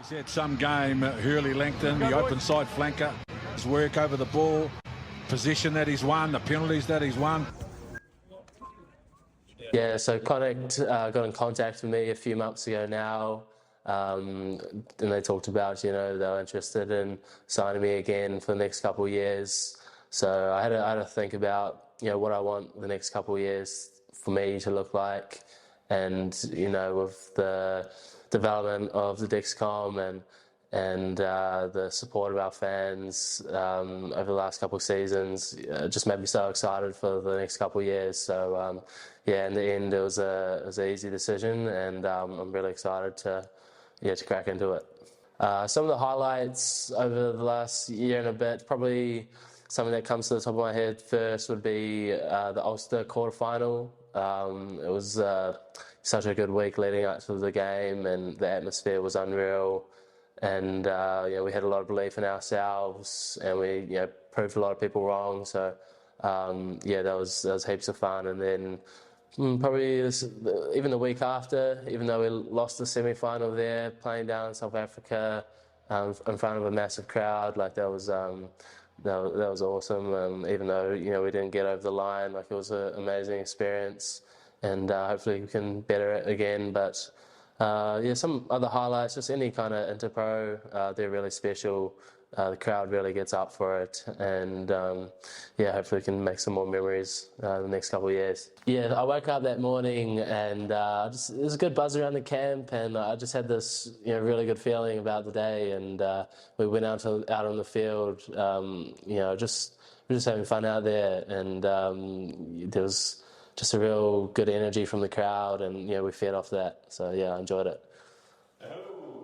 He's had some game, Hurley-Langton, the open side flanker, his work over the ball, position that he's won, the penalties that he's won. Yeah, so Connacht got in contact with me a few months ago now, and they talked about, they were interested in signing me again for the next couple of years. So I had to think about, what I want the next couple of years for me to look like, and with the development of the Dexcom and the support of our fans over the last couple of seasons, just made me so excited for the next couple of years. So in the end, it was an easy decision, and I'm really excited to crack into it. Some of the highlights over the last year and a bit, probably something that comes to the top of my head first would be the Ulster quarterfinal. It was such a good week leading up to the game, and the atmosphere was unreal. And we had a lot of belief in ourselves, and we proved a lot of people wrong. So that was heaps of fun. And then probably even the week after, even though we lost the semi-final there, playing down in South Africa in front of a massive crowd, like that was awesome. Even though we didn't get over the line, like it was an amazing experience, and hopefully we can better it again. But some other highlights, just any kind of Interpro, they're really special. The crowd really gets up for it, and hopefully we can make some more memories the next couple of years. Yeah, I woke up that morning, and there was a good buzz around the camp, and I just had this really good feeling about the day. And we went out on the field, just having fun out there, and there was just a real good energy from the crowd, and we fed off that. So I enjoyed it.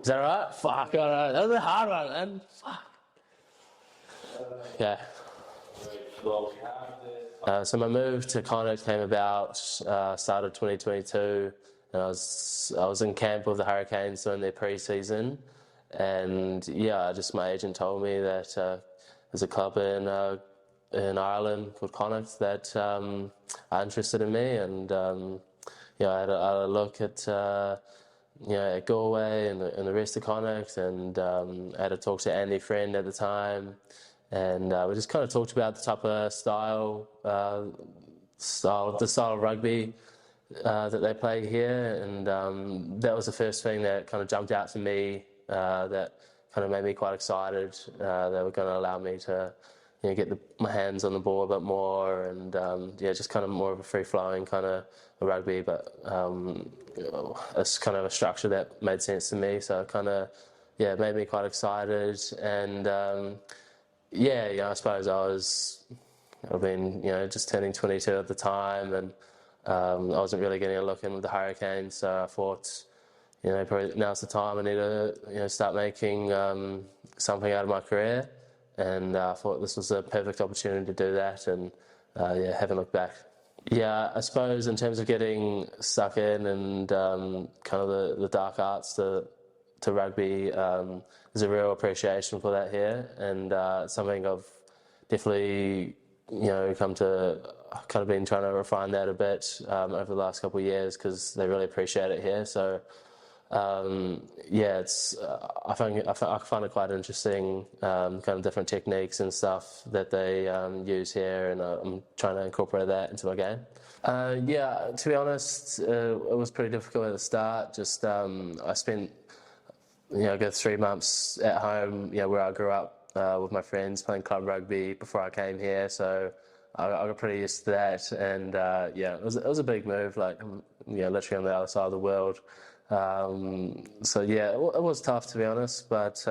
Is that right? Fuck, all right. That was a hard one, man. Fuck. Yeah. So my move to Connacht came about start of 2022, and I was in camp with the Hurricanes during their pre-season, and my agent told me that there's a club in Ireland called Connacht that are interested in me, and I had a look at at Galway and the rest of Connacht, and I had a talk to Andy Friend at the time, and we just kind of talked about the type of style of rugby that they play here, and that was the first thing that kind of jumped out to me, that kind of made me quite excited. They were going to allow me to get my hands on the ball a bit more, and just kind of more of a free-flowing kind of rugby, but it's kind of a structure that made sense to me. So it kind of it made me quite excited, and I suppose I've been just turning 22 at the time, and I wasn't really getting a look in with the Hurricanes, so I thought probably now's the time I need to start making something out of my career. And I thought this was a perfect opportunity to do that, and haven't looked back. Yeah, I suppose in terms of getting stuck in and kind of the dark arts to rugby, there's a real appreciation for that here, and something I've definitely come to kind of been trying to refine that a bit over the last couple of years, because they really appreciate it here. So it's I find it quite interesting, kind of different techniques and stuff that they use here, and I'm trying to incorporate that into my game. To be honest, it was pretty difficult at the start. Just I spent a good 3 months at home, where I grew up with my friends playing club rugby before I came here, so I got pretty used to that, and it was a big move, like literally on the other side of the world. It was tough, to be honest, but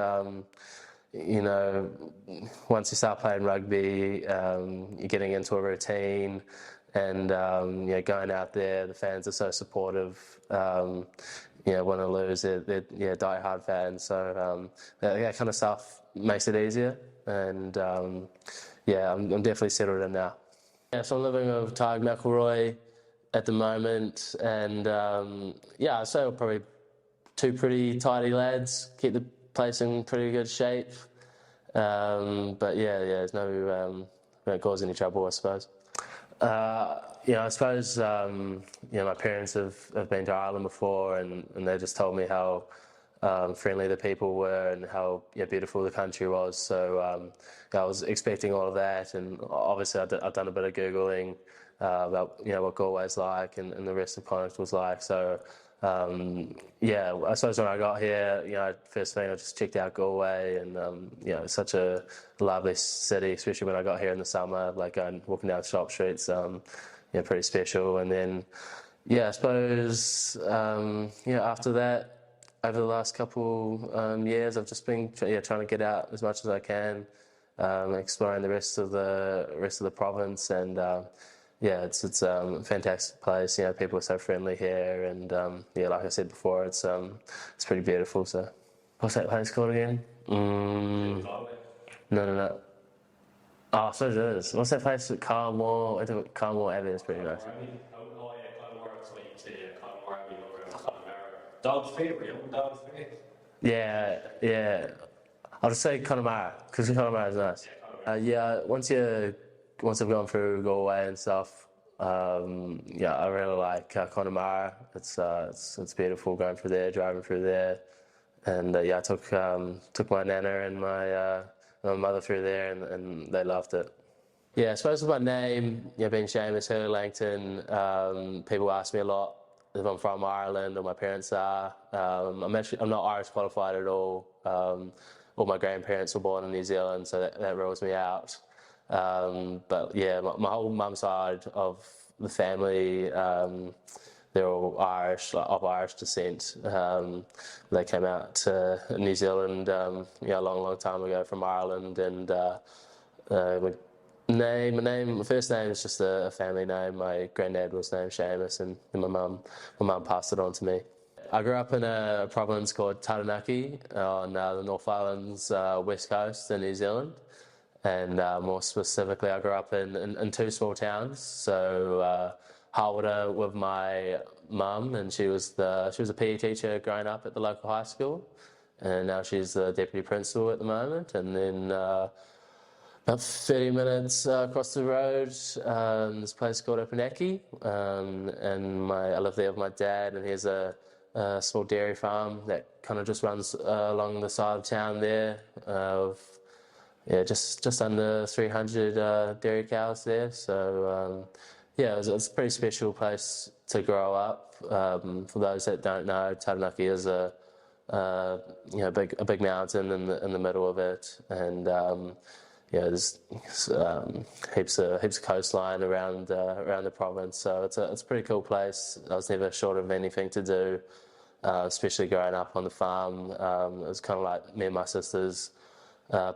once you start playing rugby, you're getting into a routine, and going out there, the fans are so supportive. Win or lose, they're die-hard fans, so that kind of stuff makes it easier, and I'm definitely settled in now. So I'm living with Tyg McElroy at the moment, and I'd say we're probably two pretty tidy lads, keep the place in pretty good shape, there's no won't cause any trouble, I suppose. I suppose my parents have been to Ireland before, and they just told me how friendly the people were and how beautiful the country was. So I was expecting all of that, and obviously I've done a bit of Googling about what Galway's like and the rest of Connacht was like. So I suppose when I got here, first thing I just checked out Galway, and it's such a lovely city, especially when I got here in the summer, like walking down shop streets, pretty special. And then I suppose after that, over the last couple years, I've just been trying to get out as much as I can, exploring the rest of the province, and it's a fantastic place. People are so friendly here, and like I said before, it's pretty beautiful. So, what's that place called again? No. Oh, so it is. What's that place? Carmore. Carmore Abbey is pretty nice. Dog's favourite, dog's favourite. Yeah. I'll just say Connemara, because Connemara is nice. Once I've gone through Galway and stuff, I really like Connemara. It's beautiful going through there, driving through there, and I took my nana and my mother through there, and they loved it. Yeah, I suppose with my name, being Shamus Hurley-Langton, people ask me a lot if I'm from Ireland or my parents are. I'm not Irish qualified at all. All my grandparents were born in New Zealand, so that rules me out. But my whole mum's side of the family, they're all Irish, of Irish descent. They came out to New Zealand, a long time ago from Ireland, and my first name is just a family name. My granddad was named Shamus, and my mum passed it on to me. I grew up in a province called Taranaki on the North Island's west coast in New Zealand, and more specifically, I grew up in two small towns. So Hawera with my mum, and she was a PE teacher growing up at the local high school, and now she's the deputy principal at the moment. And then about 30 minutes across the road, this place called Taranaki, and I live there with my dad, and here's a small dairy farm that kind of just runs along the side of town there. Just under 300 dairy cows there. So it's a pretty special place to grow up. For those that don't know, Taranaki is a big mountain in the middle of it, and there's heaps of coastline around the province. So it's a pretty cool place. I was never short of anything to do, especially growing up on the farm. It was kind of like me and my sisters'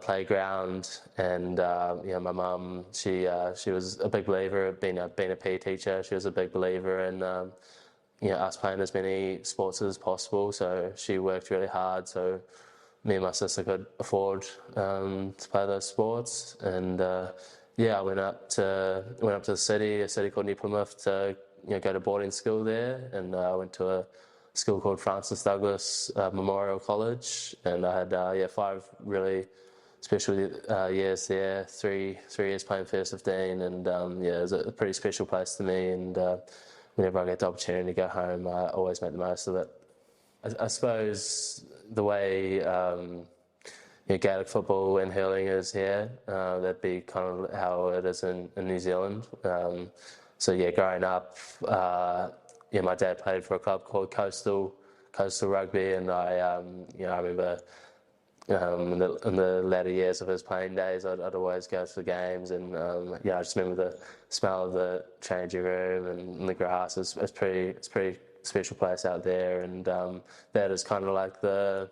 playground, and my mum, she was a big believer of being a PE teacher. She was a big believer in us playing as many sports as possible. So she worked really hard so me and my sister could afford to play those sports. And I went up to the city, a city called New Plymouth, to go to boarding school there, and I went to a school called Francis Douglas Memorial College, and I had 5 really special years there. 3 years playing first 15, and it was a pretty special place to me. And whenever I get the opportunity to go home, I always make the most of it. I suppose the way Gaelic football and hurling is here, that'd be kind of how it is in New Zealand. Growing up, my dad played for a club called Coastal Rugby, and I remember in the latter years of his playing days, I'd always go to the games, and I just remember the smell of the changing room and the grass. It's pretty special place out there, and that is kind of like the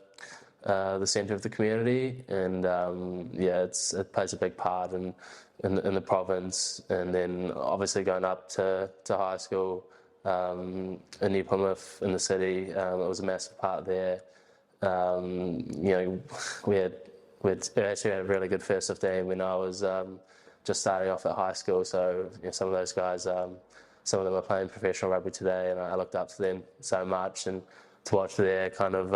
centre of the community, and it plays a big part in the province. And then obviously going up to high school in New Plymouth in the city, it was a massive part there. We actually had a really good first 15 when I was just starting off at high school. So some of those guys, some of them are playing professional rugby today, and I looked up to them so much, and to watch their kind of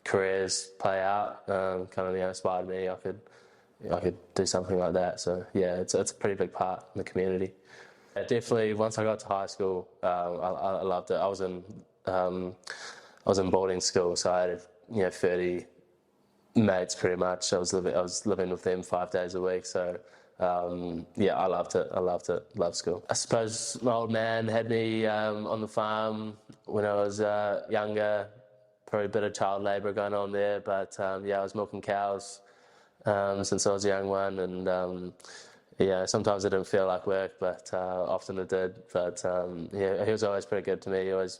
careers play out kind of inspired me. I could do something like that. So it's a pretty big part in the community. Definitely, once I got to high school, I loved it. I was in boarding school, so I had 30 mates pretty much. I was living with them 5 days a week. So I loved it. Loved school. I suppose my old man had me on the farm when I was younger. Probably a bit of child labour going on there, but I was milking cows since I was a young one, and sometimes it didn't feel like work, but often it did. But he was always pretty good to me. He always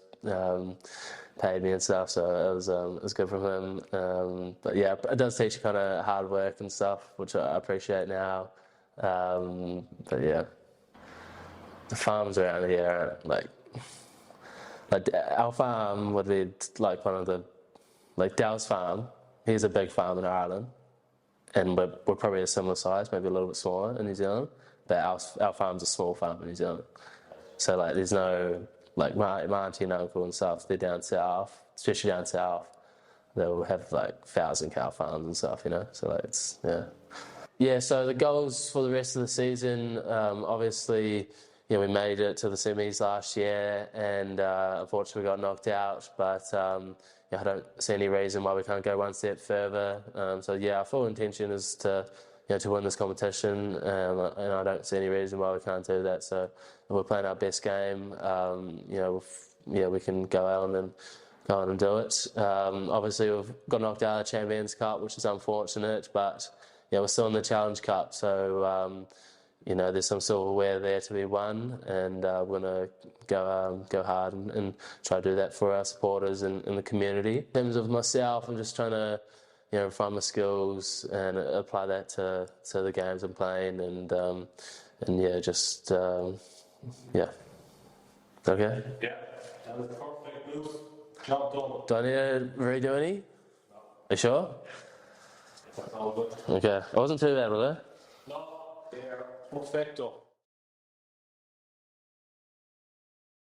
paid me and stuff, so it was good from him. But yeah, it does teach you kind of hard work and stuff, which I appreciate now. But yeah, the farms around here, like our farm would be like one of the, like Dell's farm. He's a big farm in Ireland, and we're probably a similar size, maybe a little bit smaller in New Zealand. But our farm's a small farm in New Zealand, so like there's no, like my auntie and uncle and stuff. They're down south, especially down south. They'll have like 1,000 cow farms and stuff, So like it's yeah. So the goals for the rest of the season, obviously. We made it to the semis last year, and unfortunately we got knocked out. But I don't see any reason why we can't go one step further. Our full intention is to win this competition, and I don't see any reason why we can't do that. So if we're playing our best game, we can go out and do it. Obviously we've got knocked out of the Champions Cup, which is unfortunate, but we're still in the Challenge Cup. So. There's some silverware there to be won, and we're going to go hard and try to do that for our supporters and the community. In terms of myself, I'm just trying to, refine my skills and apply that to the games I'm playing, and just. Okay? Yeah, that was perfect move. Job done. Do I need to redo any? No. Are you sure? That's all good. Okay. I wasn't too bad, was I? No, they're perfecto.